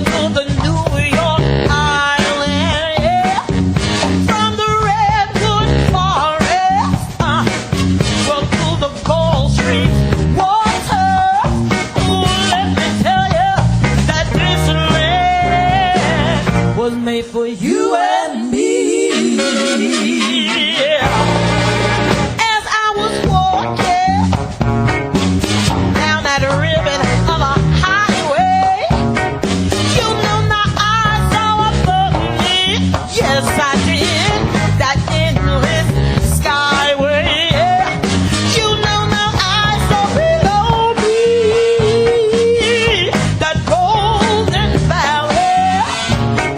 well, to the New York Island, yeah. From the Redwood Forest, well, to the Gold Street water. Ooh, let me tell you that this land was made for you and me. Yeah. As I was walking down that ribbon of a highway, you know now I saw above me, yes I did, that endless skyway. Yeah. You know now I saw below me that golden valley,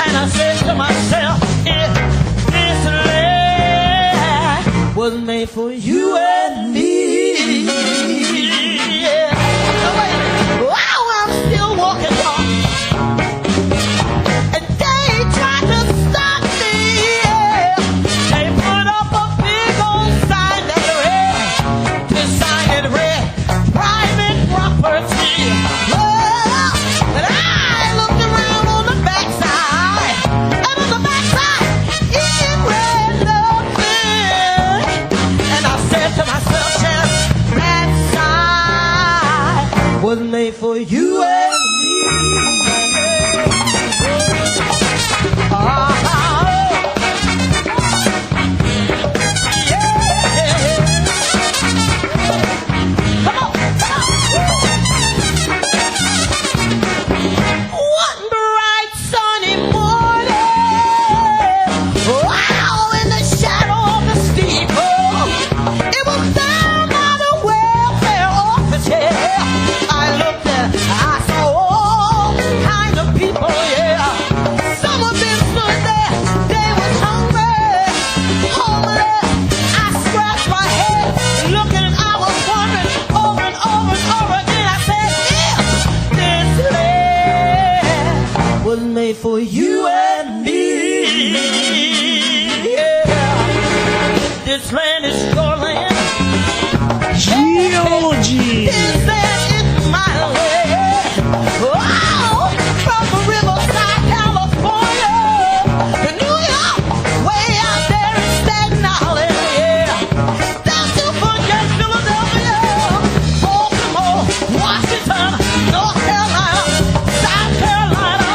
and I said to myself, if this land was made for you and me. Yeah. Wow, I'm still walking on. And they tried to stop me. Yeah. They put up a big old sign that read, this sign that read, private property. Well, but I looked around on the backside, and on the backside, it read nothing. And I said to myself, Chef, that side was made for you and me. Come on, come on. One bright sunny morning, wow, in the shadow of the steeple, it was down by the welfare office, yeah. I looked and I saw all kinds of people, yeah. Some of them stood there, they was hungry, homeless. I scratched my head, looking and I was wondering over and over and over again. I said, if this land was made for you and me, yeah. This land is your land. Geology. This land is my land. Wow, from the riverside, California, to New York, way out there in Staten Island, yeah. Down to Bullard, Philadelphia, Baltimore, Washington, North Carolina, South Carolina.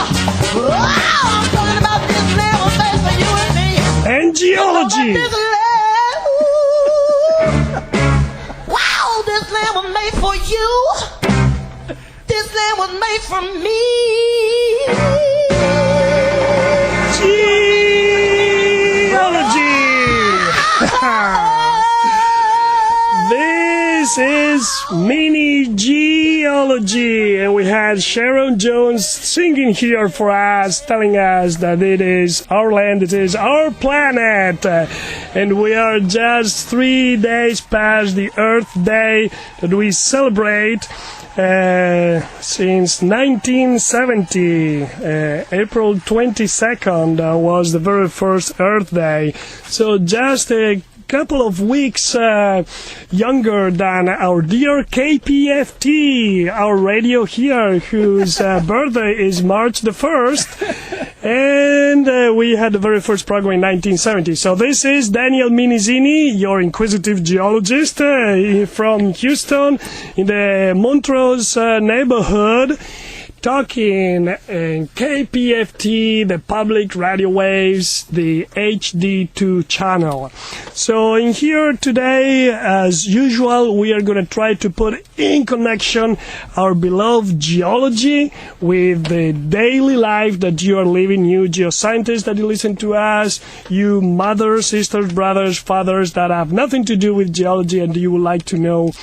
Wow, I'm talking about this land was made for you and me. And geology. This land, wow, this land was made for you. This land was made for me. Geology. This is mini geology, and we had Sharon Jones singing here for us, telling us that it is our land, it is our planet, and we are just 3 days past the Earth Day that we celebrate since 1970. April 22nd was the very first Earth Day, so just a couple of weeks younger than our dear KPFT, our radio here, whose birthday is March the 1st. And we had the very first program in 1970. So this is Daniel Minizini, your inquisitive geologist from Houston in the Montrose neighborhood, talking in KPFT, the public radio waves, the HD2 channel. So in here today, as usual, we are going to try to put in connection our beloved geology with the daily life that you are living, you geoscientists that you listen to us, you mothers, sisters, brothers, fathers that have nothing to do with geology and you would like to know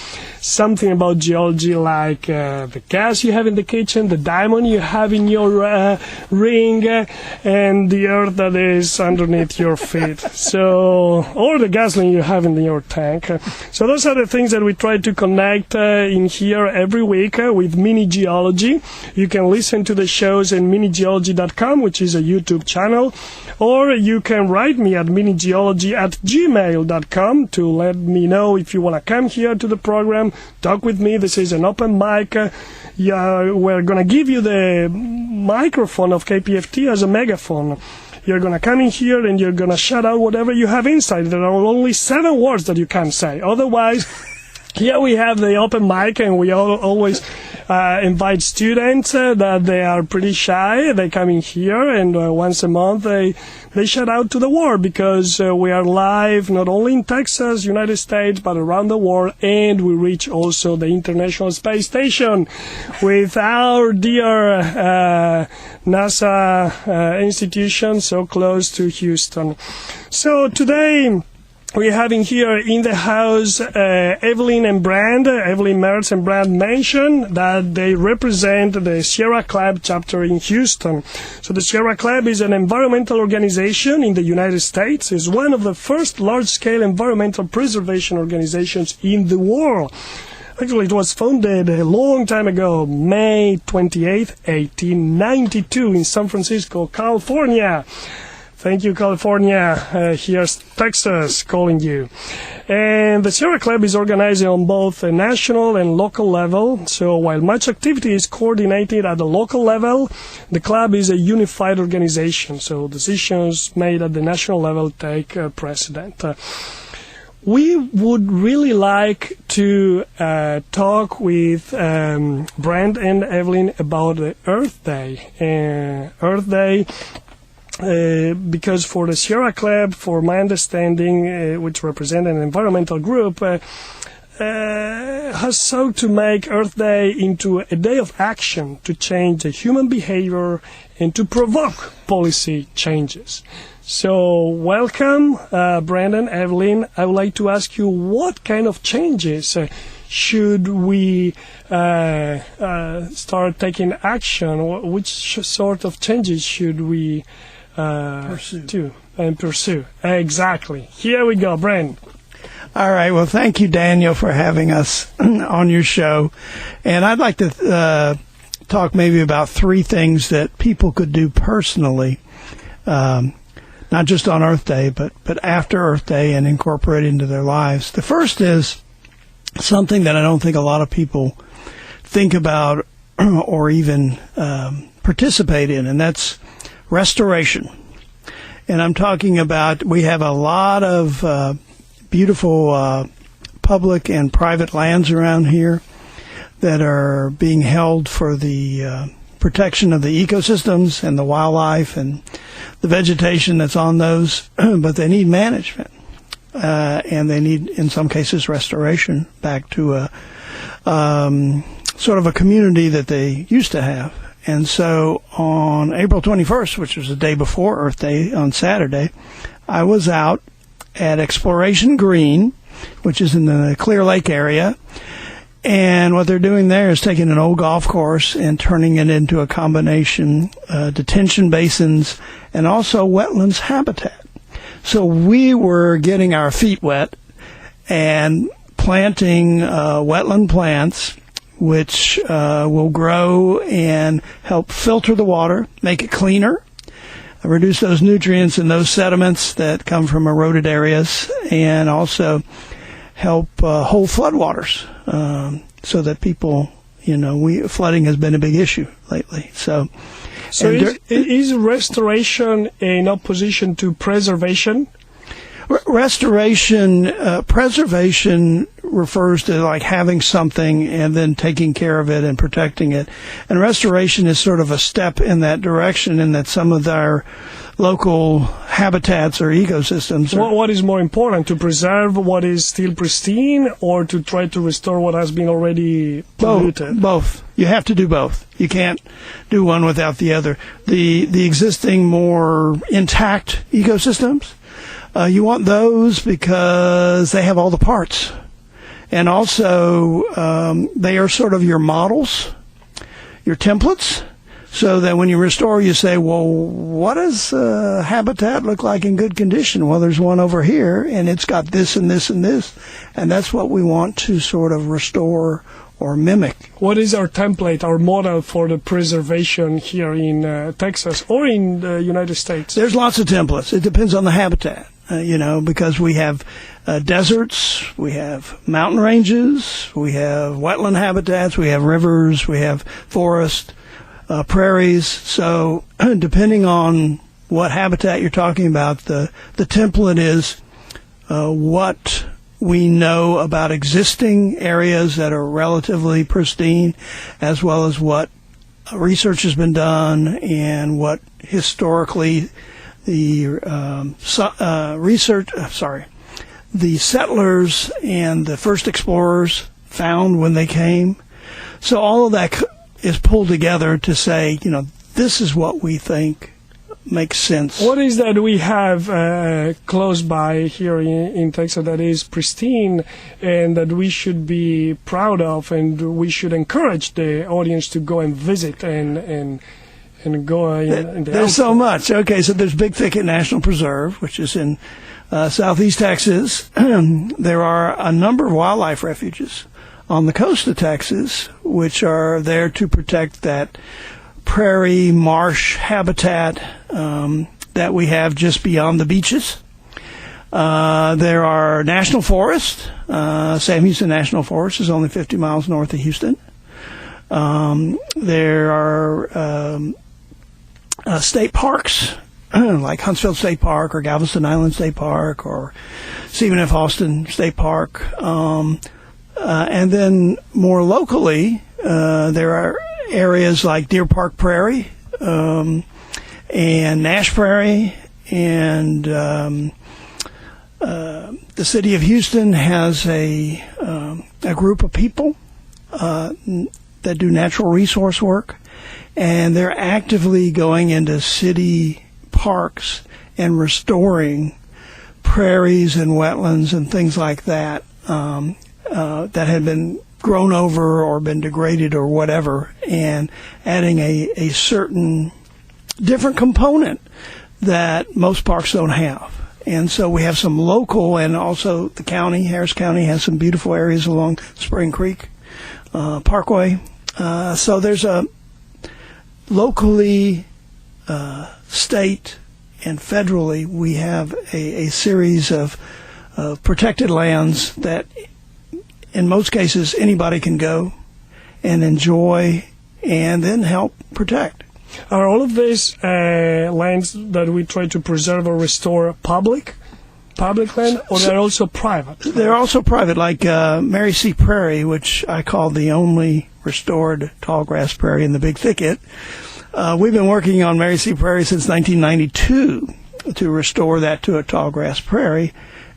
something about geology, like the gas you have in the kitchen, the diamond you have in your ring, and the earth that is underneath your feet. So, or the gasoline you have in your tank. So those are the things that we try to connect in here every week with Mini Geology. You can listen to the shows in minigeology.com, which is a YouTube channel, or you can write me at minigeology@gmail.com to let me know if you want to come here to the program, talk with me. This is an open mic. We're going to give you the microphone of KPFT as a megaphone. You're going to come in here and you're going to shout out whatever you have inside. There are only 7 words that you can say. Otherwise, here we have the open mic, and we always invite students that they are pretty shy. They come in here, and once a month they shout out to the world, because we are live not only in Texas, United States, but around the world, and we reach also the International Space Station with our dear NASA institution so close to Houston. So today, we're having here in the house Evelyn and Brandt, Evelyn, Merz, and Brandt Mannchen, that they represent the Sierra Club chapter in Houston. So the Sierra Club is an environmental organization in the United States. It's one of the first large-scale environmental preservation organizations in the world. Actually, it was founded a long time ago, May 28, 1892, in San Francisco, California. Thank you, California. Here's Texas calling you. And the Sierra Club is organized on both a national and local level. So while much activity is coordinated at the local level, the club is a unified organization. So decisions made at the national level take precedent. We would really like to talk with Brandt and Evelyn about the Earth Day. Earth Day, because for the Sierra Club, for my understanding, which represent an environmental group, has sought to make Earth Day into a day of action to change the human behavior and to provoke policy changes. So, welcome, Brandt and Evelyn. I would like to ask you, what kind of changes should we start taking action? Which sort of changes should we pursue? Exactly. Here we go, Brandt. All right. Well, thank you, Daniel, for having us on your show. And I'd like to talk maybe about 3 things that people could do personally, not just on Earth Day, but after Earth Day, and incorporate into their lives. The first is something that I don't think a lot of people think about or even participate in, and that's restoration. And I'm talking about, we have a lot of beautiful public and private lands around here that are being held for the protection of the ecosystems and the wildlife and the vegetation that's on those, but they need management. And they need, in some cases, restoration back to a sort of a community that they used to have. And so on April 21st, which was the day before Earth Day, on Saturday, I was out at Exploration Green, which is in the Clear Lake area. And what they're doing there is taking an old golf course and turning it into a combination detention basins and also wetlands habitat. So we were getting our feet wet and planting wetland plants, which will grow and help filter the water, make it cleaner, reduce those nutrients and those sediments that come from eroded areas, and also help hold floodwaters so that people, flooding has been a big issue lately. So is restoration in opposition to preservation? Preservation refers to like having something and then taking care of it and protecting it. And restoration is sort of a step in that direction, in that some of our local habitats or ecosystems. What is more important, to preserve what is still pristine, or to try to restore what has been already polluted? Both. You have to do both. You can't do one without the other. The existing more intact ecosystems, you want those because they have all the parts. And also, they are sort of your models, your templates, so that when you restore, you say, well, what does habitat look like in good condition? Well, there's one over here, and it's got this and this and this. And that's what we want to sort of restore or mimic. What is our template, our model for the preservation here in Texas or in the United States? There's lots of templates. It depends on the habitat, because we have deserts, we have mountain ranges, we have wetland habitats, we have rivers, we have forest. prairies. So depending on what habitat you're talking about, the template is what we know about existing areas that are relatively pristine, as well as what research has been done and what historically the the settlers and the first explorers found when they came. So all of that is pulled together to say, this is what we think makes sense. What is that we have close by here in Texas that is pristine and that we should be proud of, and we should encourage the audience to go and visit and go in the There's so much. Okay, so there's Big Thicket National Preserve, which is in southeast Texas. There are a number of wildlife refuges on the coast of Texas, which are there to protect that prairie marsh habitat that we have just beyond the beaches. There are national forests. Sam Houston National Forest is only 50 miles north of Houston. There are state parks like Huntsville State Park or Galveston Island State Park or Stephen F. Austin State Park. And then more locally, there are areas like Deer Park Prairie and Nash Prairie, and the city of Houston has a group of people that do natural resource work, and they're actively going into city parks and restoring prairies and wetlands and things like that that had been grown over or been degraded or whatever, and adding a certain different component that most parks don't have. And so we have some local, and also the county, Harris County, has some beautiful areas along Spring Creek Parkway. So there's a locally, state, and federally, we have a series of protected lands that in most cases anybody can go and enjoy and then help protect. Are all of these lands that we try to preserve or restore public land, or they're also private? They're also private, like Mary C. Prairie, which I call the only restored tall grass prairie in the Big Thicket. We've been working on Mary C. Prairie since 1992 to restore that to a tall grass prairie.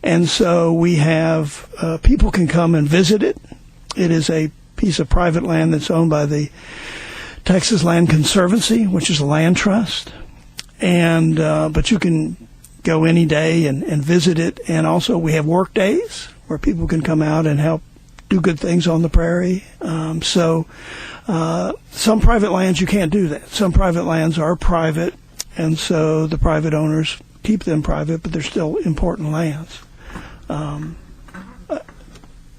And so we have people can come and visit it. It is a piece of private land that's owned by the Texas Land Conservancy, which is a land trust. And but you can go any day and visit it. And also we have work days where people can come out and help do good things on the prairie. So some private lands you can't do that. Some private lands are private, and so the private owners keep them private, but they're still important lands.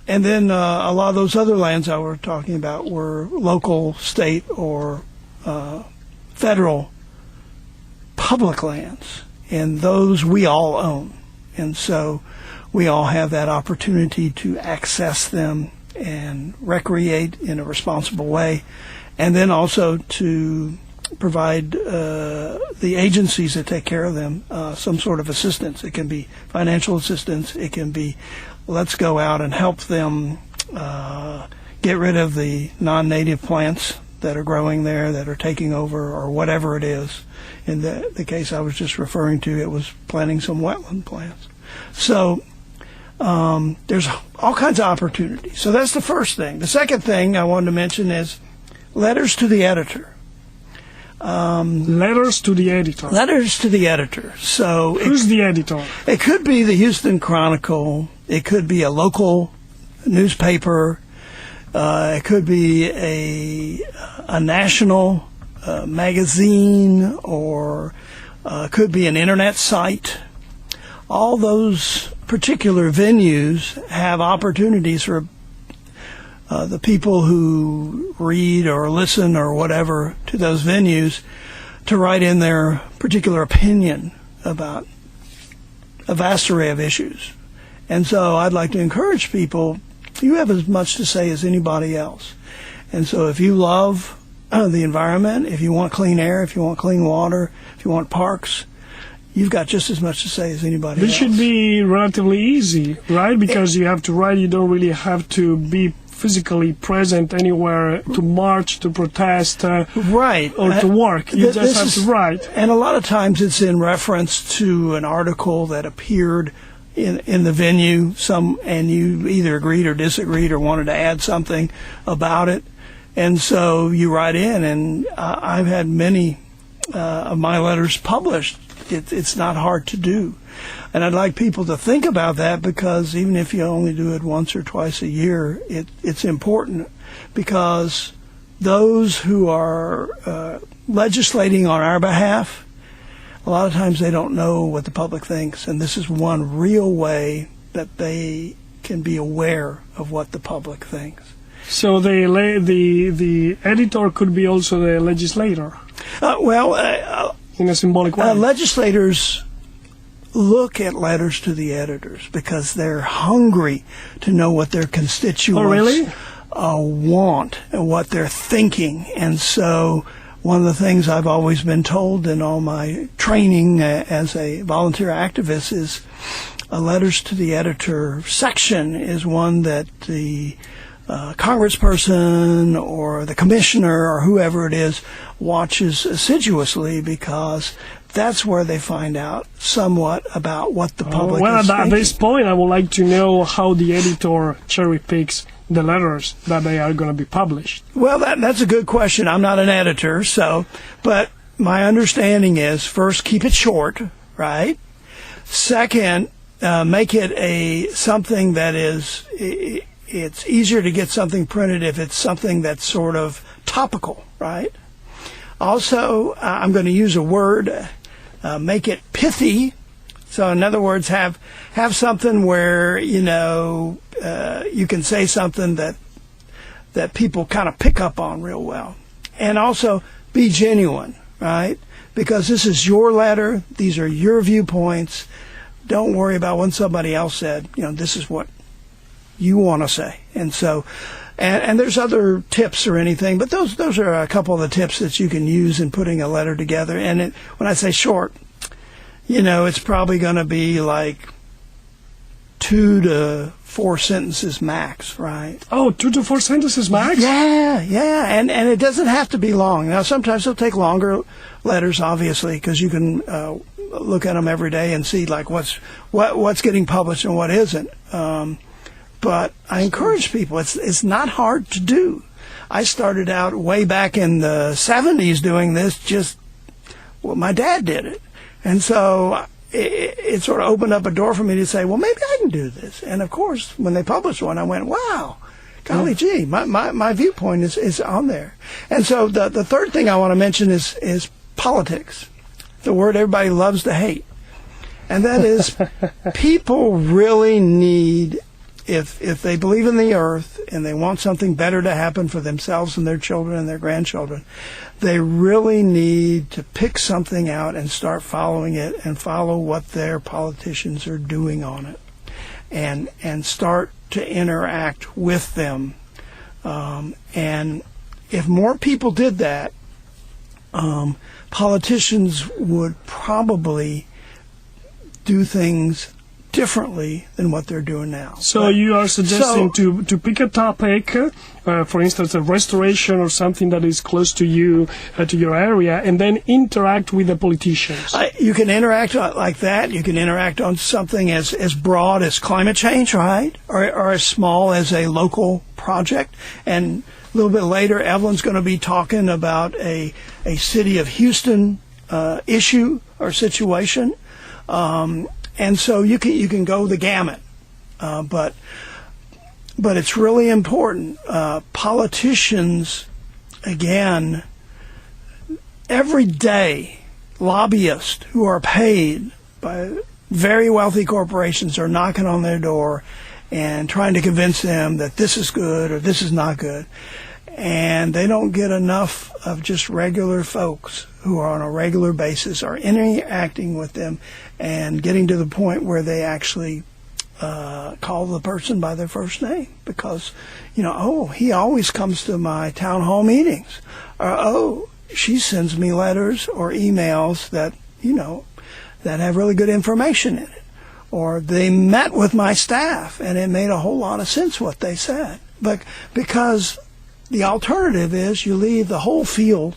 And then a lot of those other lands I were talking about were local, state, or federal public lands, and those we all own. And so we all have that opportunity to access them and recreate in a responsible way, and then also to provide the agencies that take care of them some sort of assistance. It can be financial assistance. It can be, let's go out and help them get rid of the non-native plants that are growing there, that are taking over, or whatever it is. In the case I was just referring to, it was planting some wetland plants. So there's all kinds of opportunities. So that's the first thing. The second thing I wanted to mention is letters to the editor. Letters to the editor. Letters to the editor. So who's the editor? It could be the Houston Chronicle. It could be a local newspaper. It could be a national magazine, or could be an internet site. All those particular venues have opportunities for the people who read or listen or whatever to those venues to write in their particular opinion about a vast array of issues. And so I'd like to encourage people, you have as much to say as anybody else. And so if you love the environment, if you want clean air, if you want clean water, if you want parks, you've got just as much to say as anybody else. This should be relatively easy, right? Because you have to write, you don't really have to be physically present anywhere to march, to protest, right, or to work. You just have to write. And a lot of times it's in reference to an article that appeared in the venue, and you either agreed or disagreed or wanted to add something about it. And so you write in, and I've had many of my letters published. It's not hard to do. And I'd like people to think about that, because even if you only do it once or twice a year, it's important, because those who are legislating on our behalf, a lot of times they don't know what the public thinks, and this is one real way that they can be aware of what the public thinks. So the editor could be also the legislator? In a symbolic way. Legislators look at letters to the editors because they're hungry to know what their constituents want and what they're thinking. And so one of the things I've always been told in all my training as a volunteer activist is a letters to the editor section is one that the congressperson or the commissioner or whoever it is watches assiduously, because that's where they find out somewhat about what the public is thinking. At this point, I would like to know how the editor cherry picks the letters that they are going to be published. Well, that's a good question. I'm not an editor, but my understanding is, first, keep it short, right? Second, make it something that is, it's easier to get something printed if it's something that's sort of topical, right? Also, I'm going to use a word, make it pithy. So in other words, have something where, you can say something that people kind of pick up on real well. And also be genuine, right? Because this is your letter. These are your viewpoints. Don't worry about when somebody else said, this is what you want to say. And so, and there's other tips or anything, but those are a couple of the tips that you can use in putting a letter together. And when I say short, it's probably going to be like 2 to 4 sentences max, right? Oh, 2 to 4 sentences max? Yeah. And it doesn't have to be long. Now, sometimes they'll take longer letters, obviously, because you can look at them every day and see like what's getting published and what isn't. But I encourage people. It's not hard to do. I started out way back in the 70s doing this. My dad did it, and so it sort of opened up a door for me to say, well, maybe I can do this. And of course, when they published one, I went, wow, golly gee, my viewpoint is on there. And so the third thing I want to mention is politics, the word everybody loves to hate, and that is people really need. If they believe in the earth and they want something better to happen for themselves and their children and their grandchildren, they really need to pick something out and start following it and follow what their politicians are doing on it, and start to interact with them. And if more people did that, politicians would probably do things differently than what they're doing now. So you are suggesting to pick a topic, for instance, a restoration or something that is close to you, to your area, and then interact with the politicians. You can interact like that. You can interact on something as broad as climate change, right? Or as small as a local project. And a little bit later, Evelyn's going to be talking about a city of Houston issue or situation. And so you can go the gamut, but it's really important. Politicians, again, every day, lobbyists who are paid by very wealthy corporations are knocking on their door and trying to convince them that this is good or this is not good. And they don't get enough of just regular folks who are on a regular basis are interacting with them and getting to the point where they actually call the person by their first name because, oh, he always comes to my town hall meetings. Or, oh, she sends me letters or emails that, that have really good information in it. Or they met with my staff and it made a whole lot of sense what they said. But because the alternative is you leave the whole field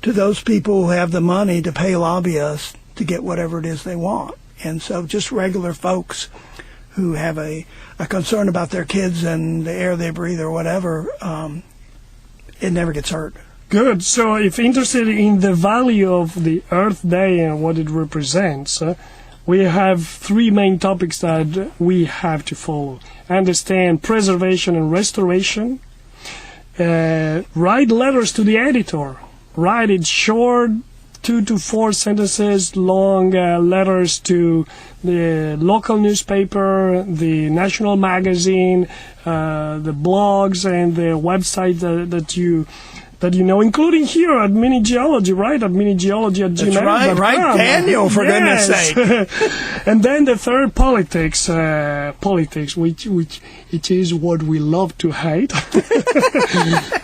to those people who have the money to pay lobbyists to get whatever it is they want. And so just regular folks who have a concern about their kids and the air they breathe or whatever, it never gets heard. Good. So if interested in the value of the Earth Day and what it represents, we have three main topics that we have to follow. Understand preservation and restoration. Write letters to the editor. Write it short, 2 to 4 sentences long letters to the local newspaper, the national magazine, the blogs and the website that you know, including here at Mini Geology, right? At minigeology at gmail.com. That's right, Daniel, for goodness sake. And then the third, politics, which it is what we love to hate.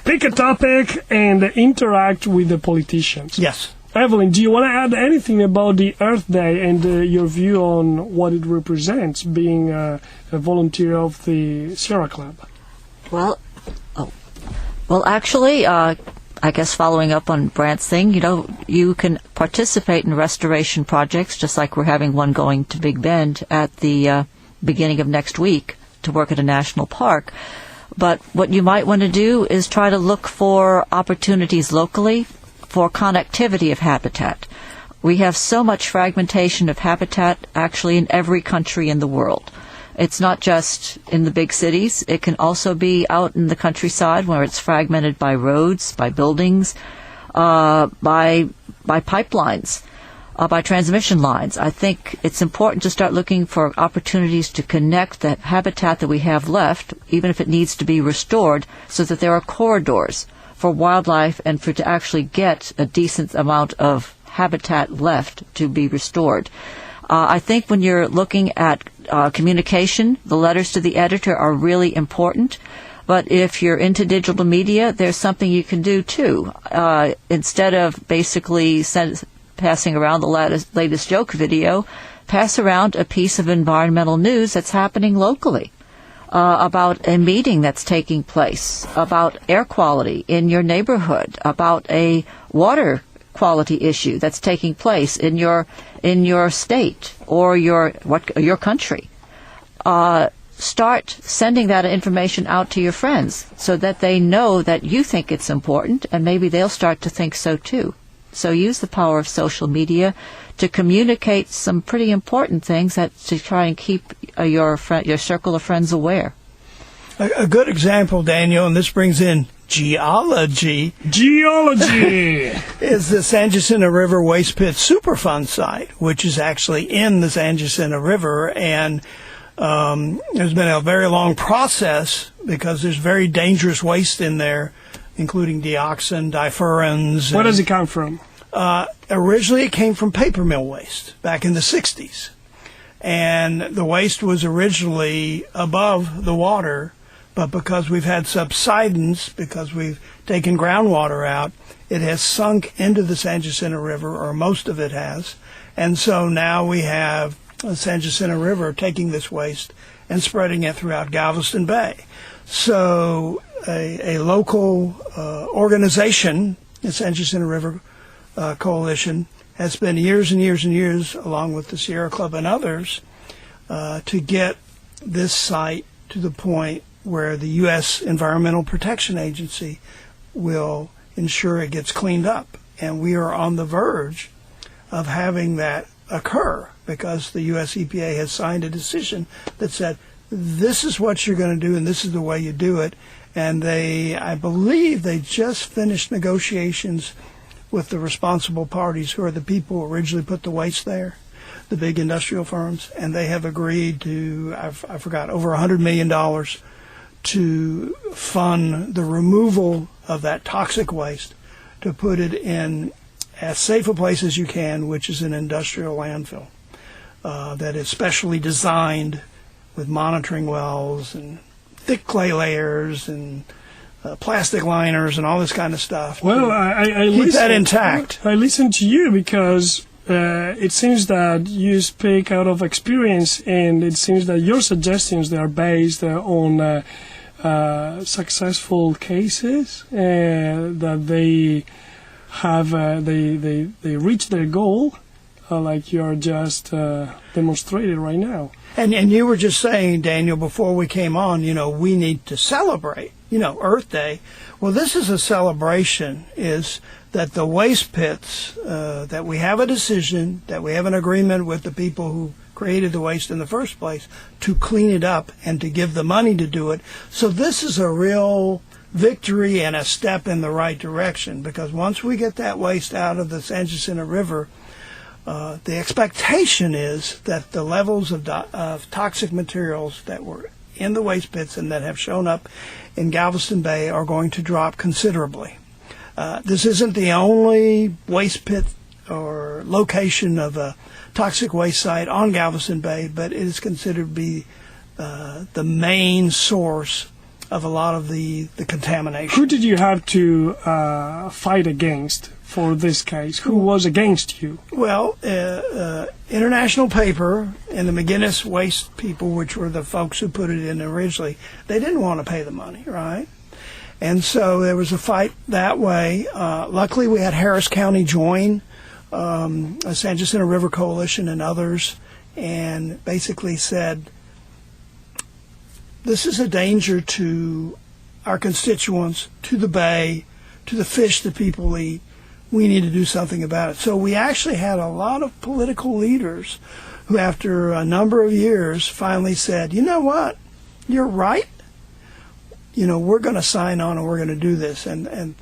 Pick a topic and interact with the politicians. Yes. Evelyn, do you want to add anything about the Earth Day and your view on what it represents, being a volunteer of the Sierra Club? Well, actually, I guess following up on Brandt's thing, you can participate in restoration projects, just like we're having one going to Big Bend at the beginning of next week to work at a national park. But what you might want to do is try to look for opportunities locally for connectivity of habitat. We have so much fragmentation of habitat actually in every country in the world. It's not just in the big cities. It can also be out in the countryside where it's fragmented by roads, by buildings, by pipelines, by transmission lines. I think it's important to start looking for opportunities to connect the habitat that we have left, even if it needs to be restored, so that there are corridors for wildlife and to actually get a decent amount of habitat left to be restored. I think when you're looking at communication, the letters to the editor are really important. But if you're into digital media, there's something you can do too. Instead of basically passing around the latest joke video, pass around a piece of environmental news that's happening locally. About a meeting that's taking place, about air quality in your neighborhood, about a water quality issue that's taking place in your state or your country. Start sending that information out to your friends so that they know that you think it's important, and maybe they'll start to think so too. So use the power of social media to communicate some pretty important things to try and keep your circle of friends aware. A good example, Daniel, and this brings in geology. Geology is the San Jacinto River Waste Pit Superfund site, which is actually in the San Jacinto River, and there's been a very long process because there's very dangerous waste in there, including dioxin, difurans. Where does it come from? Originally, it came from paper mill waste back in the 60s. And the waste was originally above the water, but because we've had subsidence, because we've taken groundwater out, it has sunk into the San Jacinto River, or most of it has. And so now we have the San Jacinto River taking this waste and spreading it throughout Galveston Bay. So a local organization, the San Jacinto River Coalition, has spent years and years and years, along with the Sierra Club and others, to get this site to the point where the U.S. Environmental Protection Agency will ensure it gets cleaned up. And we are on the verge of having that occur because the U.S. EPA has signed a decision that said, this is what you're going to do and this is the way you do it. And I believe they just finished negotiations with the responsible parties, who are the people who originally put the waste there, the big industrial firms, and they have agreed to, I forgot, over $100 million to fund the removal of that toxic waste, to put it in as safe a place as you can, which is an industrial landfill that is specially designed with monitoring wells and thick clay layers and plastic liners and all this kind of stuff. Well, I keep that intact. I listen to you because it seems that you speak out of experience, and it seems that your suggestions, they are based on successful cases, that they have they reach their goal, like you are just demonstrated right now. And you were just saying, Daniel, before we came on, we need to celebrate, Earth Day. Well, this is a celebration, is that the waste pits, that we have a decision, that we have an agreement with the people who created the waste in the first place to clean it up and to give the money to do it. So this is a real victory and a step in the right direction, because once we get that waste out of the San Jacinto River, the expectation is that the levels of toxic materials that were in the waste pits and that have shown up in Galveston Bay are going to drop considerably. This isn't the only waste pit or location of a toxic waste site on Galveston Bay, but it is considered to be the main source of a lot of the contamination. Who did you have to fight against for this case? Who was against you? Well, International Paper and the McGinnis Waste people, which were the folks who put it in originally, they didn't want to pay the money, right? And so there was a fight that way. Luckily, we had Harris County join a San Jacinto River Coalition and others, and basically said, this is a danger to our constituents, to the bay, to the fish that people eat. We need to do something about it. So we actually had a lot of political leaders who, after a number of years, finally said, you know what, you're right. We're going to sign on and we're going to do this. And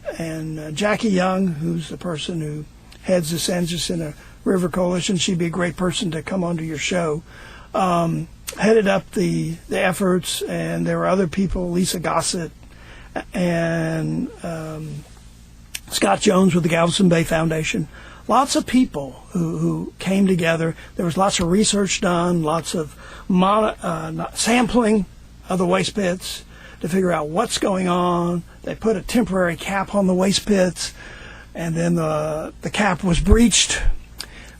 Jackie Young, who's the person who heads the San Jacinto River Coalition, she'd be a great person to come onto your show, headed up the efforts, and there were other people, Lisa Gossett and Scott Jones with the Galveston Bay Foundation. Lots of people who came together. There was lots of research done, lots of sampling of the waste pits to figure out what's going on. They put a temporary cap on the waste pits, and then the cap was breached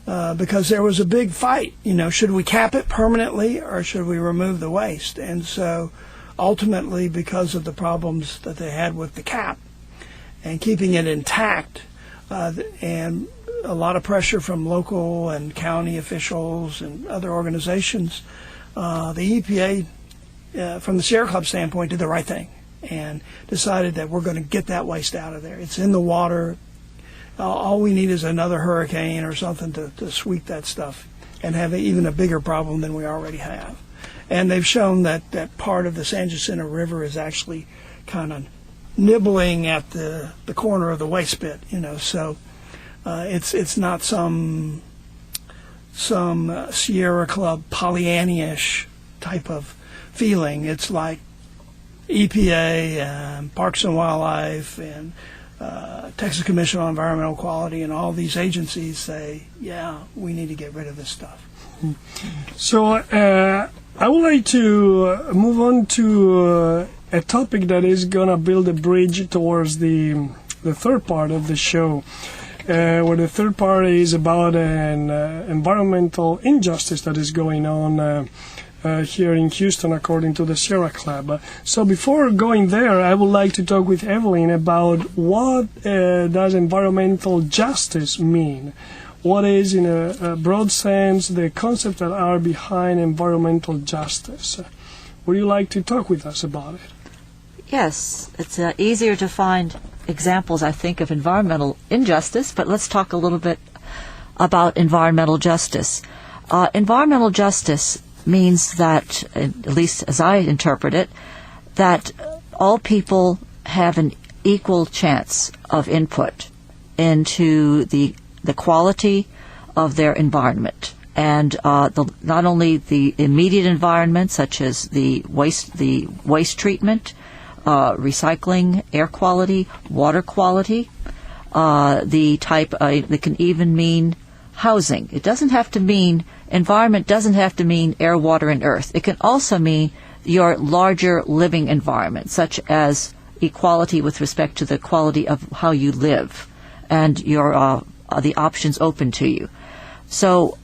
because there was a big fight. Should we cap it permanently or should we remove the waste? And so ultimately, because of the problems that they had with the cap and keeping it intact, and a lot of pressure from local and county officials and other organizations, the EPA, from the Sierra Club standpoint, did the right thing and decided that we're going to get that waste out of there. It's in the water. All we need is another hurricane or something to sweep that stuff and have even a bigger problem than we already have. And they've shown that part of the San Jacinto River is actually kind of nibbling at the corner of the waste pit, so it's not some Sierra Club Pollyanna-ish type of feeling. It's like EPA and Parks and Wildlife and Texas Commission on Environmental Quality and all these agencies say, yeah, we need to get rid of this stuff. So I would like to move on to a topic that is going to build a bridge towards the third part of the show, where the third part is about an environmental injustice that is going on here in Houston, according to the Sierra Club. So before going there, I would like to talk with Evelyn about what does environmental justice mean? What is, in a broad sense, the concepts that are behind environmental justice? Would you like to talk with us about it? Yes, it's easier to find examples, I think, of environmental injustice, but let's talk a little bit about environmental justice. Environmental justice means that, at least as I interpret it, that all people have an equal chance of input into the quality of their environment, and not only the immediate environment, such as the waste treatment, recycling, air quality, water quality. They can even mean housing. It doesn't have to mean environment doesn't have to mean air, water, and earth. It can also mean your larger living environment, such as equality with respect to the quality of how you live and your the options open to you. So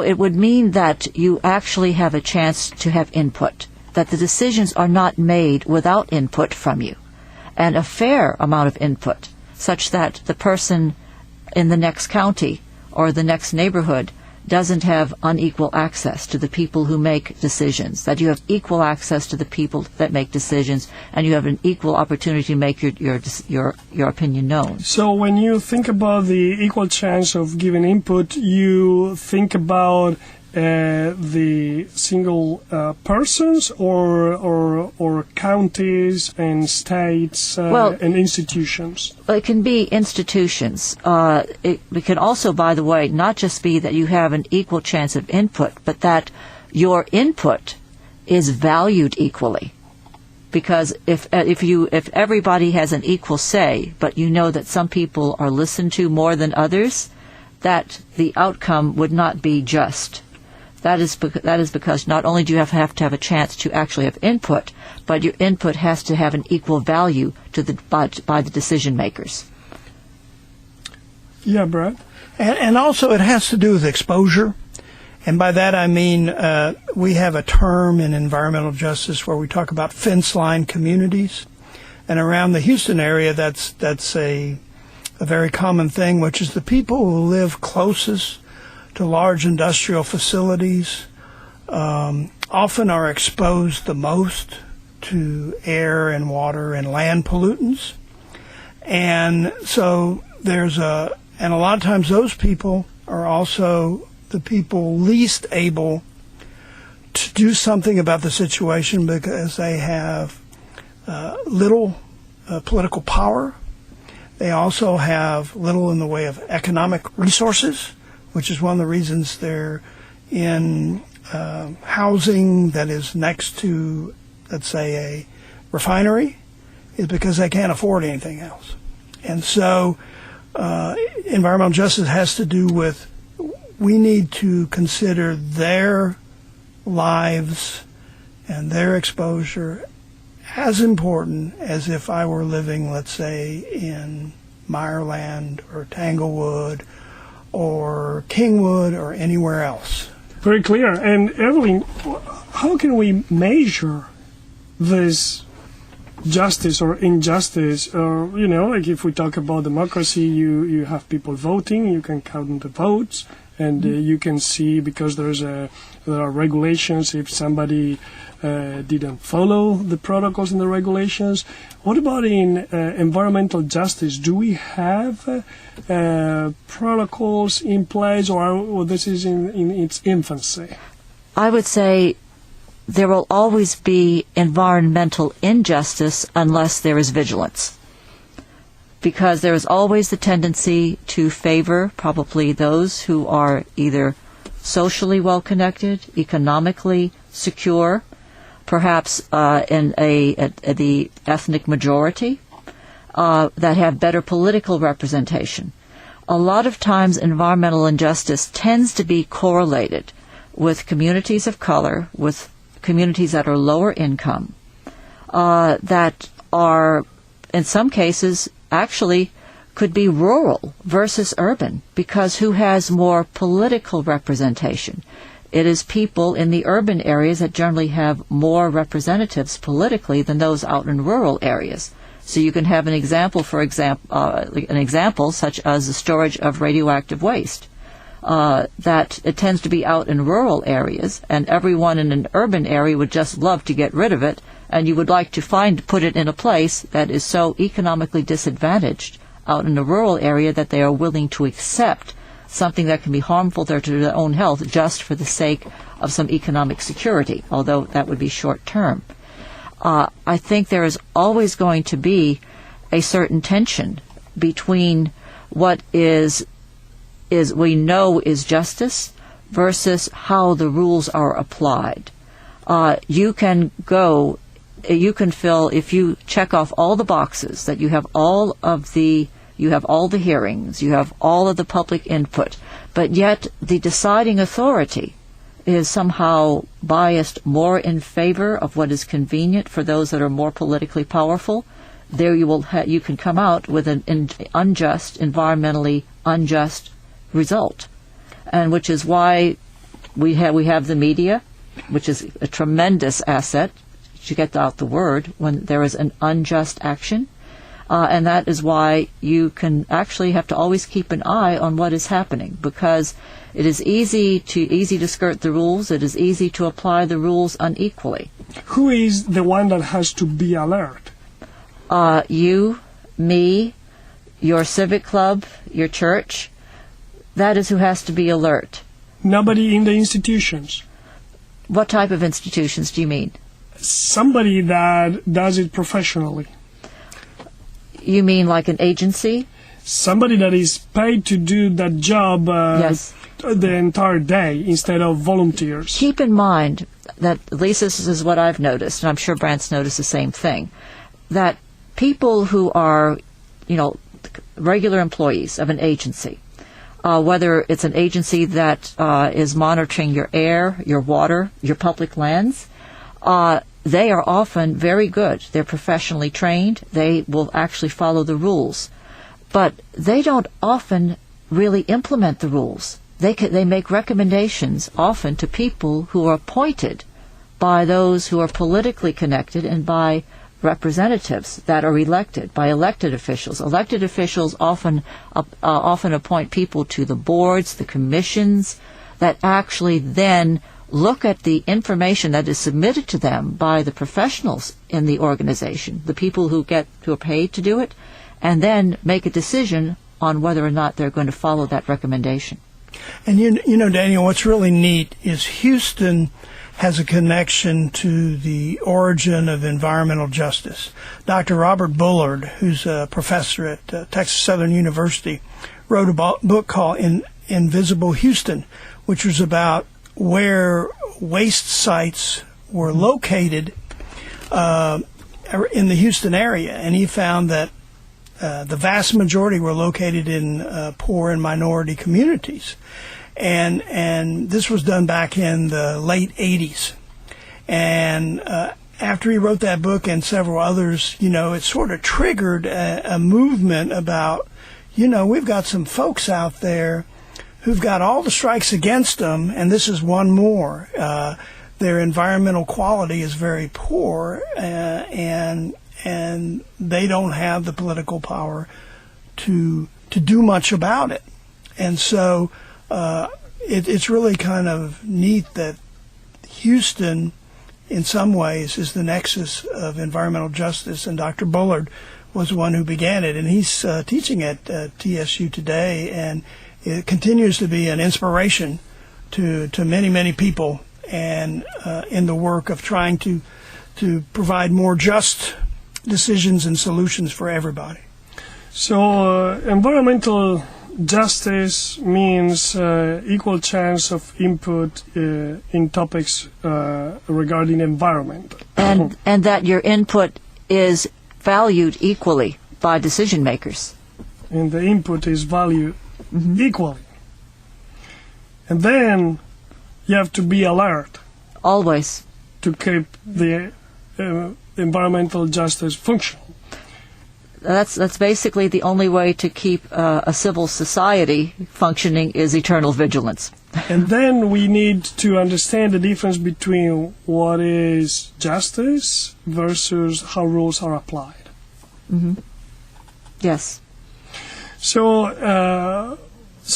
it would mean that you actually have a chance to have input, that the decisions are not made without input from you, and a fair amount of input, such that the person in the next county or the next neighborhood doesn't have unequal access to the people who make decisions, that you have equal access to the people that make decisions, and you have an equal opportunity to make your opinion known. So when you think about the equal chance of giving input, you think about the single persons or counties and states and institutions? Well, it can be institutions. It can also, by the way, not just be that you have an equal chance of input, but that your input is valued equally. Because if everybody has an equal say, but you know that some people are listened to more than others, that the outcome would not be just. That is because not only do you have to have a chance to actually have input, but your input has to have an equal value to by the decision makers. Yeah, Brad. And also it has to do with exposure. And by that I mean we have a term in environmental justice where we talk about fence line communities. And around the Houston area, that's a very common thing, which is the people who live closest to large industrial facilities often are exposed the most to air and water and land pollutants. And so and a lot of times those people are also the people least able to do something about the situation because they have little political power. They also have little in the way of economic resources, which is one of the reasons they're in housing that is next to, let's say, a refinery, is because they can't afford anything else. And so environmental justice has to do with we need to consider their lives and their exposure as important as if I were living, let's say, in Meyerland or Tanglewood or Kingwood or anywhere else. Very clear. And Evelyn, how can we measure this justice or injustice? Or, like if we talk about democracy, you have people voting, you can count the votes, and you can see, because there are regulations, if somebody didn't follow the protocols and the regulations. What about in environmental justice? Do we have protocols in place, or this is in its infancy? I would say there will always be environmental injustice unless there is vigilance, because there is always the tendency to favor probably those who are either socially well-connected, economically secure, perhaps in the ethnic majority, that have better political representation. A lot of times environmental injustice tends to be correlated with communities of color, with communities that are lower income, that are, in some cases, actually could be rural versus urban, because who has more political representation? It is people in the urban areas that generally have more representatives politically than those out in rural areas. So you can have an example, such as the storage of radioactive waste. That it tends to be out in rural areas, and everyone in an urban area would just love to get rid of it, and you would like to put it in a place that is so economically disadvantaged out in a rural area that they are willing to accept something that can be harmful to their own health just for the sake of some economic security, although that would be short term. I think there is always going to be a certain tension between what we know is justice versus how the rules are applied. You can fill, if you check off all the boxes, that you have all the hearings, you have all of the public input, But yet the deciding authority is somehow biased more in favor of what is convenient for those that are more politically powerful. There you can come out with an environmentally unjust result, and which is why we have the media, which is a tremendous asset to get out the word when there is an unjust action, and that is why you can actually have to always keep an eye on what is happening, because it is easy to skirt the rules. It is easy to apply the rules unequally. Who is the one that has to be alert? You, me, your civic club, your church. That is who has to be alert. Nobody in the institutions. What type of institutions do you mean? Somebody that does it professionally. You mean like an agency? Somebody that is paid to do that job Yes. the entire day instead of volunteers. Keep in mind that, at least this is what I've noticed, and I'm sure Brandt's noticed the same thing, that people who are, regular employees of an agency, whether it's an agency that is monitoring your air, your water, your public lands, they are often very good. They're professionally trained. They will actually follow the rules. But they don't often really implement the rules. They make recommendations often to people who are appointed by those who are politically connected and by representatives that are elected, by elected officials. Elected officials often appoint people to the boards, the commissions, that actually then look at the information that is submitted to them by the professionals in the organization, the people who are paid to do it, and then make a decision on whether or not they're going to follow that recommendation. And Daniel, what's really neat is Houston has a connection to the origin of environmental justice. Dr. Robert Bullard, who's a professor at Texas Southern University, wrote a book called Invisible Houston, which was about where waste sites were located in the Houston area. And he found that the vast majority were located in poor and minority communities. And this was done back in the late 80s. And after he wrote that book and several others, it sort of triggered a movement about, we've got some folks out there who've got all the strikes against them, and this is one more. Their environmental quality is very poor, and they don't have the political power to do much about it. And so it's really kind of neat that Houston, in some ways, is the nexus of environmental justice, and Dr. Bullard was the one who began it, and he's teaching at TSU today, and it continues to be an inspiration to many, many people, and in the work of trying to provide more just decisions and solutions for everybody. So environmental justice means equal chance of input in topics regarding environment. And that your input is valued equally by decision makers. And the input is valued equally. And then you have to be alert. Always. To keep the environmental justice functional. That's basically the only way to keep a civil society functioning is eternal vigilance. And then we need to understand the difference between what is justice versus how rules are applied. Mm-hmm. Yes. So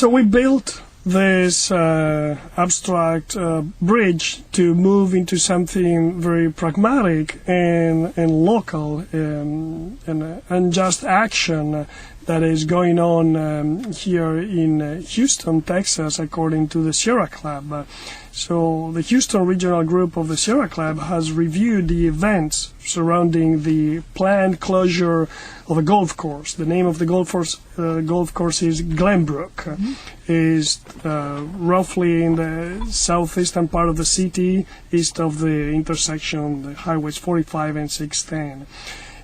we built this abstract bridge to move into something very pragmatic and local and unjust action that is going on here in Houston, Texas, according to the Sierra Club. So the Houston Regional Group of the Sierra Club has reviewed the events surrounding the planned closure of a golf course. The name of the golf course is Glenbrook. Is roughly in the southeastern part of the city, east of the intersection, the highways 45 and 610.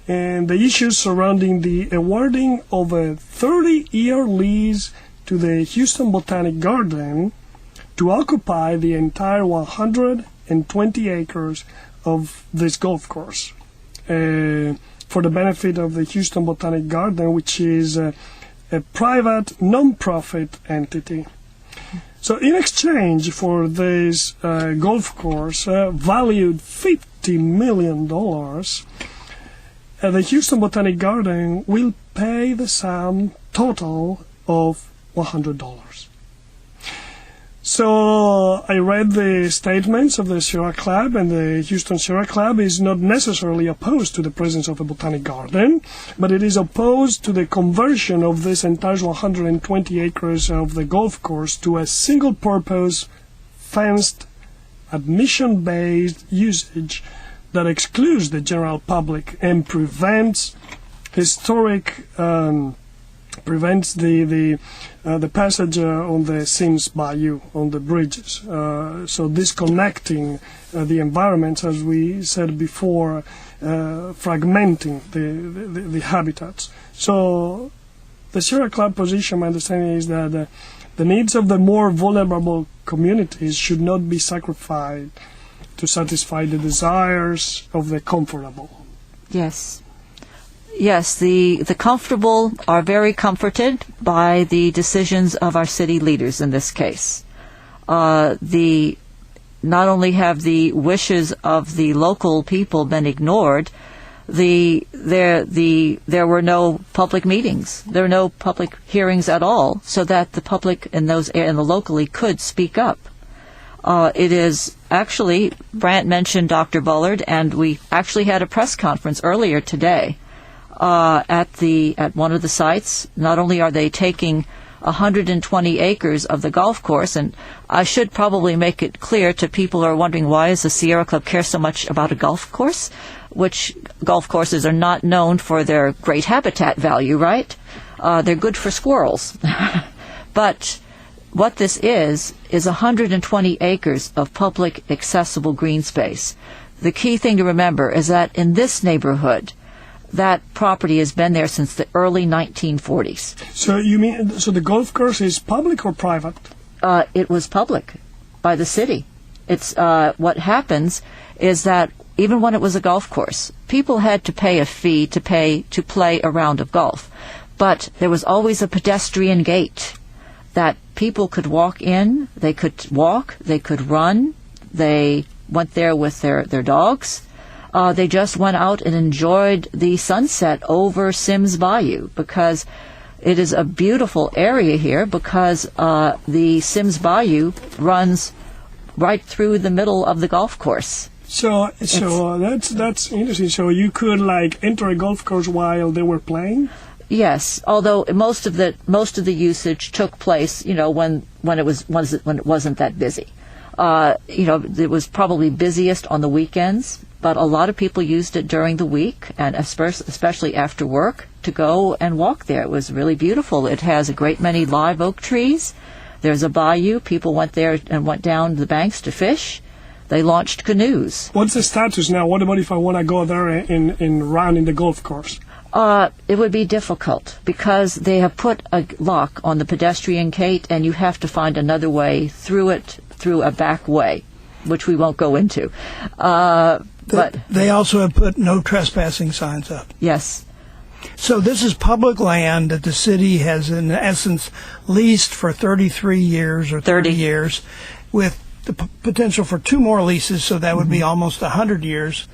And the issues surrounding the awarding of a 30-year lease to the Houston Botanic Garden to occupy the entire 120 acres of this golf course for the benefit of the Houston Botanic Garden, which is a private non-profit entity. So in exchange for this golf course valued $50 million, the Houston Botanic Garden will pay the sum total of $100. So I read the statements of the Sierra Club, and the Houston Sierra Club is not necessarily opposed to the presence of a botanic garden, but it is opposed to the conversion of this entire 120 acres of the golf course to a single-purpose, fenced, admission-based usage that excludes the general public and prevents the passage on the Sims Bayou, on the bridges. So disconnecting the environments, as we said before, fragmenting the habitats. So the Sierra Club position, my understanding is that the needs of the more vulnerable communities should not be sacrificed to satisfy the desires of the comfortable. Yes. Yes, the comfortable are very comforted by the decisions of our city leaders in this case. Not only have the wishes of the local people been ignored, there were no public meetings. There were no public hearings at all, so that the public in the locally could speak up. It is actually, Brandt mentioned Dr. Bullard, and we actually had a press conference earlier today. At one of the sites. Not only are they taking 120 acres of the golf course, and I should probably make it clear to people who are wondering why does the Sierra Club care so much about a golf course, which golf courses are not known for their great habitat value, right? They're good for squirrels. But what this is 120 acres of public accessible green space. The key thing to remember is that in this neighborhood, that property has been there since the early 1940s. So you mean, so the golf course is public or private? It was public by the city. It's what happens is that even when it was a golf course, people had to pay a fee to play a round of golf. But there was always a pedestrian gate that people could walk in, they could walk, they could run, they went there with their dogs. They just went out and enjoyed the sunset over Sims Bayou, because it is a beautiful area here, because the Sims Bayou runs right through the middle of the golf course. So that's interesting. So you could enter a golf course while they were playing? Yes, although most of the usage took place, when it wasn't that busy. It was probably busiest on the weekends, but a lot of people used it during the week, and especially after work, to go and walk there. It was really beautiful. It has a great many live oak trees. There's a bayou. People went there and went down the banks to fish. They launched canoes. What's the status now? What about if I want to go there and run in the golf course? It would be difficult, because they have put a lock on the pedestrian gate, and you have to find another way through a back way, which we won't go into. But they also have put no trespassing signs up. Yes. So this is public land that the city has, in essence, leased for 33 years or 30 years, with the potential for 2 more leases, so that would be almost 100 years.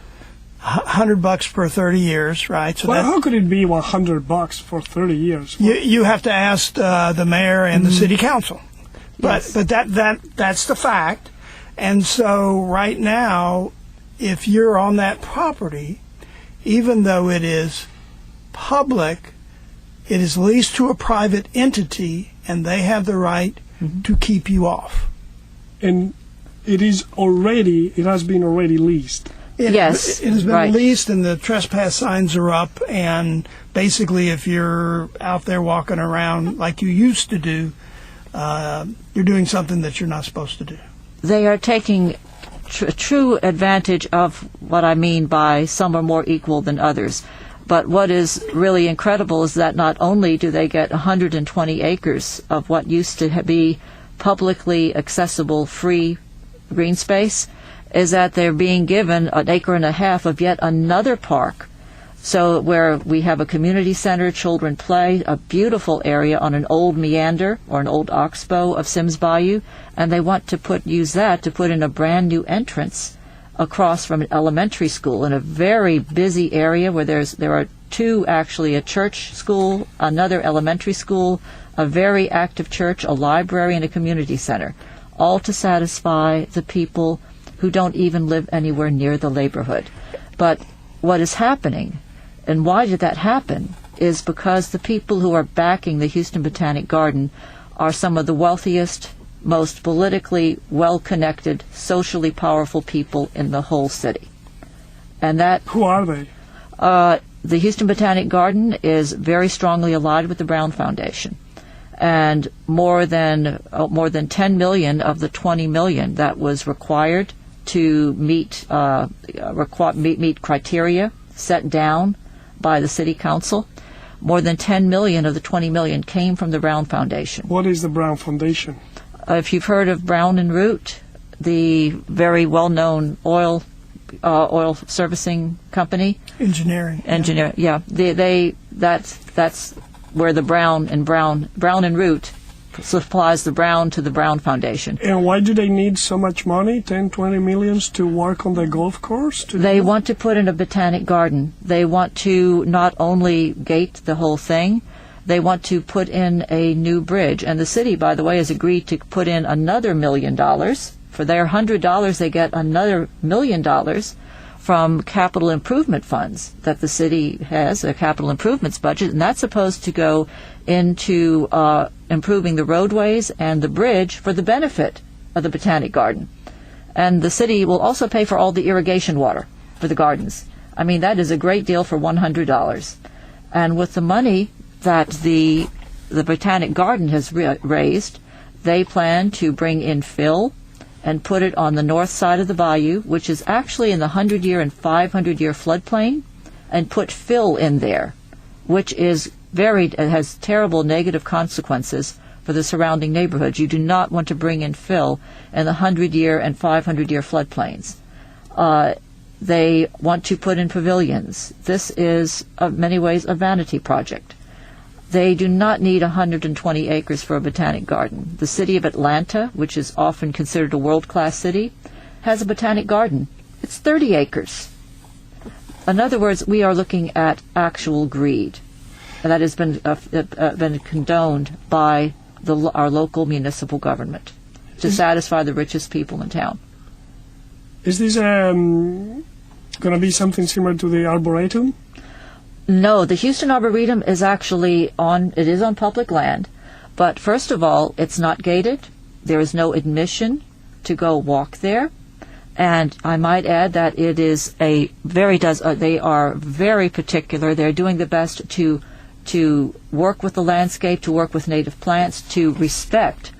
$100 per 30 years, right? So how could it be $100 for 30 years? You have to ask the mayor and the city council. Yes. But that's the fact. And so right now, if you're on that property, even though it is public, it is leased to a private entity, and they have the right to keep you off. And it has been already leased. It has been right. leased, and the trespass signs are up, and basically if you're out there walking around like you used to do, you're doing something that you're not supposed to do. They are taking true advantage of what I mean by some are more equal than others. But what is really incredible is that not only do they get 120 acres of what used to be publicly accessible free green space, is that they're being given an acre and a half of yet another park. So where we have a community center, children play, a beautiful area on an old meander or an old oxbow of Sims Bayou, and they want to use that to put in a brand new entrance across from an elementary school in a very busy area where there are two, actually, a church school, another elementary school, a very active church, a library, and a community center, all to satisfy the people who don't even live anywhere near the neighborhood. But what is happening, and why did that happen, is because the people who are backing the Houston Botanic Garden are some of the wealthiest, most politically well-connected, socially powerful people in the whole city. And that... Who are they? The Houston Botanic Garden is very strongly allied with the Brown Foundation. And more than 10 million of the 20 million that was required to meet criteria set down by the City Council, more than 10 million of the 20 million came from the Brown Foundation. What is the Brown Foundation? If you've heard of Brown and Root, the very well-known oil servicing company, engineering, yeah, that's where the Brown and Root supplies the Brown to the Brown Foundation. And why do they need so much money, 10, 20 millions, to work on the golf course? They want to put in a botanic garden. They want to not only gate the whole thing, they want to put in a new bridge. And the city, by the way, has agreed to put in another $1 million. For their $100, they get another $1 million from capital improvement funds that the city has, a capital improvements budget, and that's supposed to go into improving the roadways and the bridge for the benefit of the Botanic Garden. And the city will also pay for all the irrigation water for the gardens. I mean, that is a great deal for $100. And with the money that the Botanic Garden has raised, they plan to bring in fill and put it on the north side of the bayou, which is actually in the 100-year and 500-year floodplain, and put fill in there, which is has terrible negative consequences for the surrounding neighborhoods. You do not want to bring in fill in the 100-year and 500-year floodplains. They want to put in pavilions. This is, in many ways, a vanity project. They do not need 120 acres for a botanic garden. The city of Atlanta, which is often considered a world-class city, has a botanic garden. It's 30 acres. In other words, we are looking at actual greed. And that has been condoned by our local municipal government to satisfy the richest people in town. Is this going to be something similar to the Arboretum? No, the Houston Arboretum is actually on public land, but first of all, it's not gated. There is no admission to go walk there. And I might add that it is they are very particular. They're doing the best to work with the landscape, to work with native plants, to respect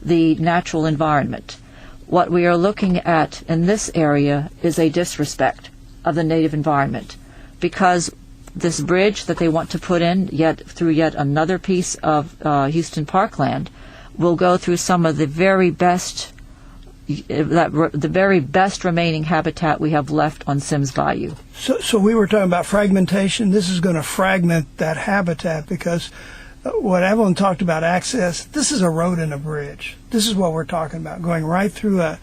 the natural environment. What we are looking at in this area is a disrespect of the native environment, because this bridge that they want to put in through yet another piece of Houston parkland will go through some of the very best remaining habitat we have left on Sims Bayou. So we were talking about fragmentation. This is going to fragment that habitat, because what Evelyn talked about access, this is a road and a bridge. This is what we're talking about, going right through a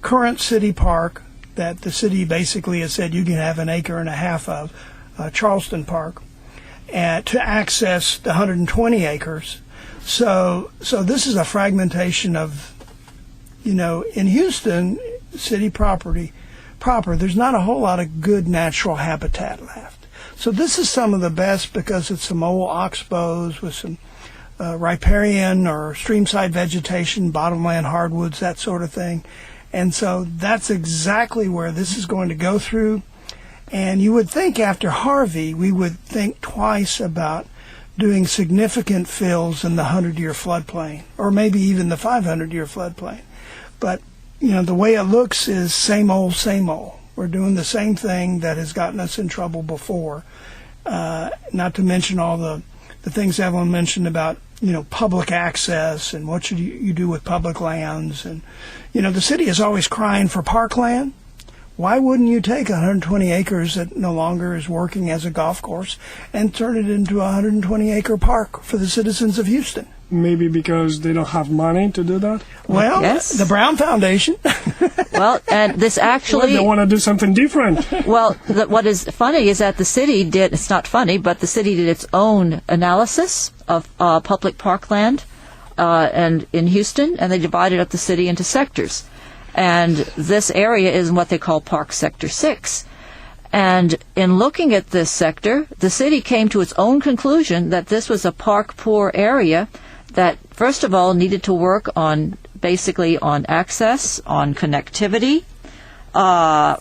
current city park that the city basically has said you can have an acre and a half of, Charleston Park, to access the 120 acres. So this is a fragmentation of, in Houston, city proper, there's not a whole lot of good natural habitat left. So this is some of the best, because it's some old oxbows with some riparian or streamside vegetation, bottomland hardwoods, that sort of thing. And so that's exactly where this is going to go through. And you would think after Harvey, we would think twice about doing significant fills in the 100-year floodplain, or maybe even the 500-year floodplain. But, the way it looks is same old, We're doing the same thing that has gotten us in trouble before. Not to mention all the things Evelyn mentioned about, public access and what should you do with public lands. And, the city is always crying for parkland. Why wouldn't you take 120 acres that no longer is working as a golf course and turn it into a 120-acre park for the citizens of Houston? Maybe because they don't have money to do that? Well, yes. The Brown Foundation. Well, and this actually... Well, they want to do something different. Well, what is funny is that the city did, it's not funny, but the city did its own analysis of public parkland and in Houston, and they divided up the city into sectors. And this area is what they call Park Sector 6. And in looking at this sector, the city came to its own conclusion that this was a park-poor area that, first of all, needed to work on, basically, on access, on connectivity,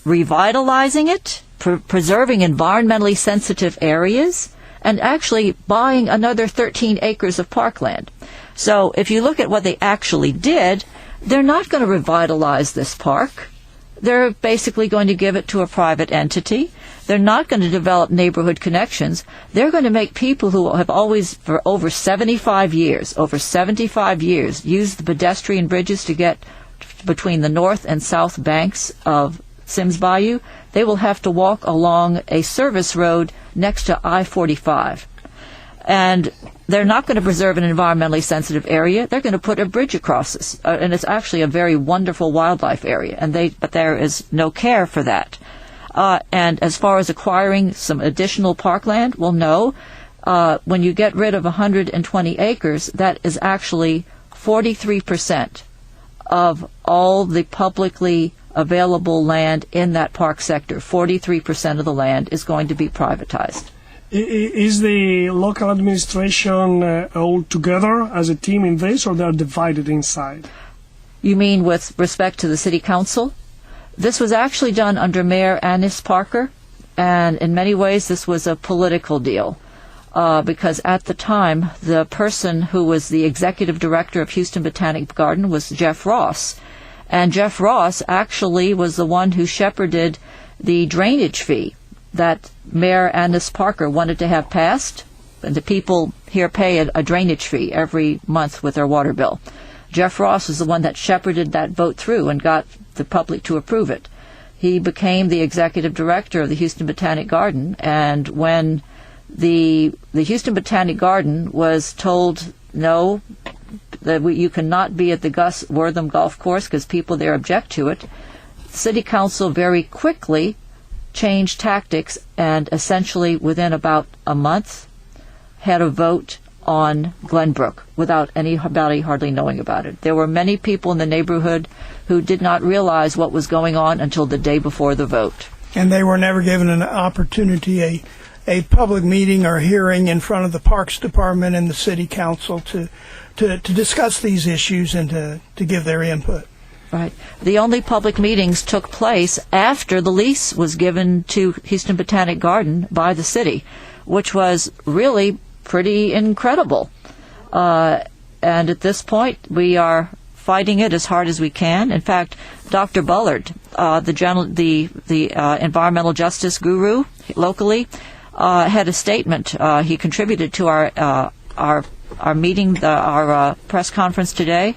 revitalizing it, preserving environmentally sensitive areas, and actually buying another 13 acres of parkland. So if you look at what they actually did, they're not going to revitalize this park. They're basically going to give it to a private entity. They're not going to develop neighborhood connections. They're going to make people who have always, for over 75 years, used the pedestrian bridges to get between the north and south banks of Sims Bayou. They will have to walk along a service road next to I-45. And they're not going to preserve an environmentally sensitive area. They're going to put a bridge across this. And it's actually a very wonderful wildlife area. But there is no care for that. And as far as acquiring some additional parkland, well, no. When you get rid of 120 acres, that is actually 43% of all the publicly available land in that park sector. 43% of the land is going to be privatized. Is the local administration all together as a team in this, or they are divided inside? You mean with respect to the city council? This was actually done under Mayor Annis Parker, and in many ways this was a political deal, because at the time the person who was the executive director of Houston Botanic Garden was Jeff Ross. And Jeff Ross actually was the one who shepherded the drainage fee that Mayor Annis Parker wanted to have passed, and the people here pay a drainage fee every month with their water bill. Jeff Ross was the one that shepherded that vote through and got the public to approve it. He became the executive director of the Houston Botanic Garden, and when the Houston Botanic Garden was told, no, that you cannot be at the Gus Wortham Golf Course because people there object to it, the city council very quickly changed tactics and essentially within about a month had a vote on Glenbrook without anybody hardly knowing about it. There were many people in the neighborhood who did not realize what was going on until the day before the vote. And they were never given an opportunity, a public meeting or hearing in front of the Parks Department and the City Council to discuss these issues and to give their input. Right. The only public meetings took place after the lease was given to Houston Botanic Garden by the city, which was really pretty incredible. And at this point, we are fighting it as hard as we can. In fact, Dr. Bullard, the environmental justice guru locally, had a statement. He contributed to our meeting, our press conference today.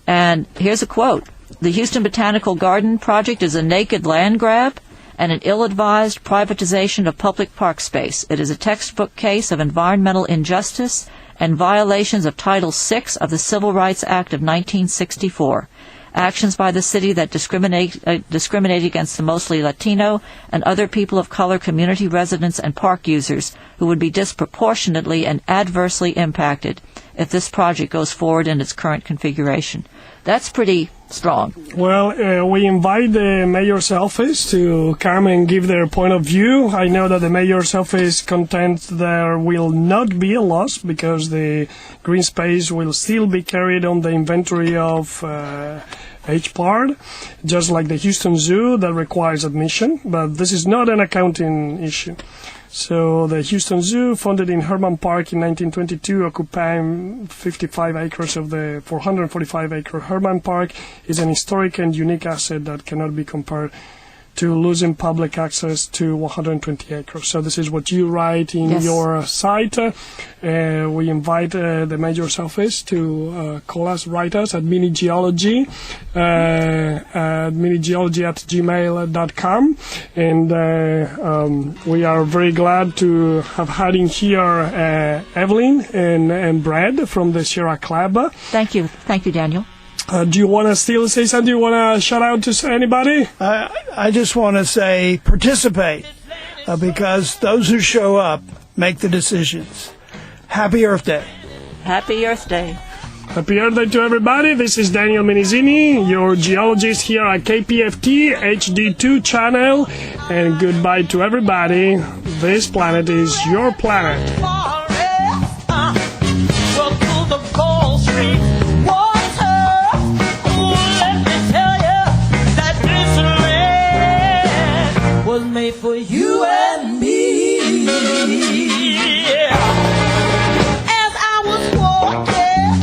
And here's a quote. The Houston Botanical Garden project is a naked land grab and an ill-advised privatization of public park space. It is a textbook case of environmental injustice and violations of Title VI of the Civil Rights Act of 1964. Actions by the city that discriminate against the mostly Latino and other people of color community residents and park users who would be disproportionately and adversely impacted if this project goes forward in its current configuration. That's pretty strong. Well, we invite the mayor's office to come and give their point of view. I know that the mayor's office contends there will not be a loss because the green space will still be carried on the inventory of each part, just like the Houston Zoo that requires admission, but this is not an accounting issue. So the Houston Zoo, founded in Herman Park in 1922, occupying 55 acres of the 445-acre Herman Park, is an historic and unique asset that cannot be compared to losing public access to 120 acres. So this is what you write in Yes. your site. We invite the major office to call us, write us at minigeology, at minigeology@gmail.com. And we are very glad to have had in here Evelyn and Brandt from the Sierra Club. Thank you, Daniel. Do you want to still say something? Do you want to shout out to anybody? I just want to say participate because those who show up make the decisions. Happy Earth Day. Happy Earth Day. Happy Earth Day to everybody. This is Daniel Mancini, your geologist here at KPFT HD2 channel. And goodbye to everybody. This planet is your planet. Well, to the Gold Street water. Ooh, let me tell you that this land was made for you and me. As I was walking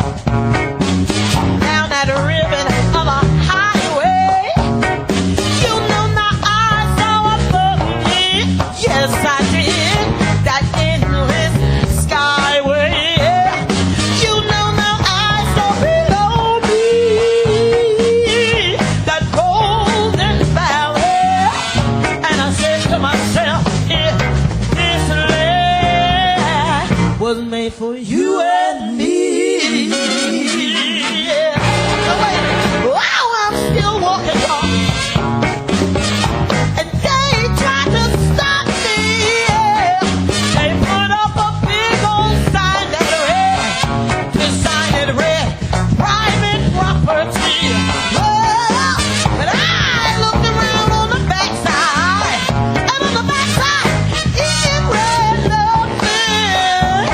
down that ribbon of a highway, you know my eyes saw above me. Yes, I did. That endless skyway. You know my eyes saw below me. That golden valley. And I said to myself, if this land was made for you and me. Yeah. So wait, wow, I'm still walking on. And they tried to stop me. Yeah. They put up a big old sign that read, this sign that read, private property. Well, but I looked around on the backside, and on the backside, it read nothing.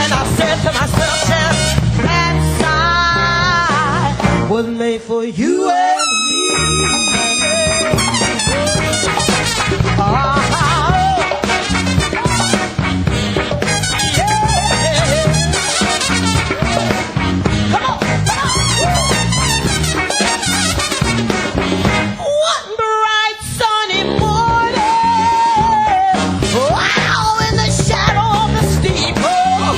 And I said to myself, Chef, that sign was made for you and me. Oh, yeah. Come on, come on. One bright sunny morning, wow, in the shadow of the steeple,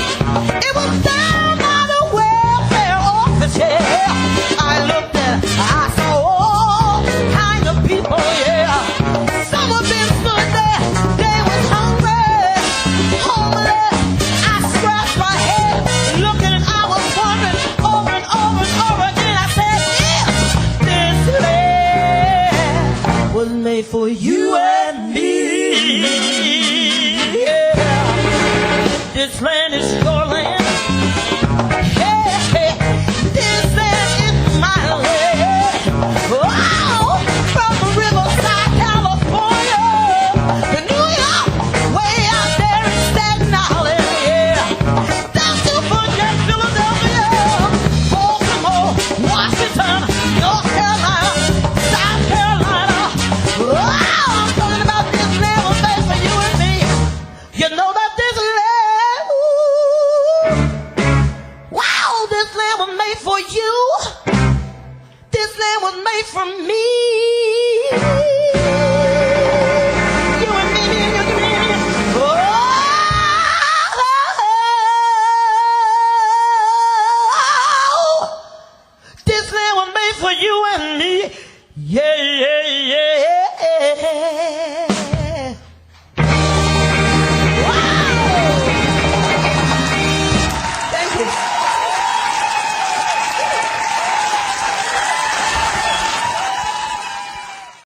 it was down by the welfare office. Yeah. I looked and I saw all kind of people. Yeah, some of them stood there. They was hungry, homeless. I scratched my head, looking, and I was wondering over and over and over again. I said, if this land was made for you and me, yeah, this land is your land. Hey, hey, this land is my land. Wow, from Riverside, California to New York, way out there in Staten Island, yeah. Down to Bullard, Philadelphia, Baltimore, Washington, North Carolina, South Carolina. Wow, I'm talking about this land was made for you and me. You know that this land, ooh, wow, this land was made for you. This land was made for me.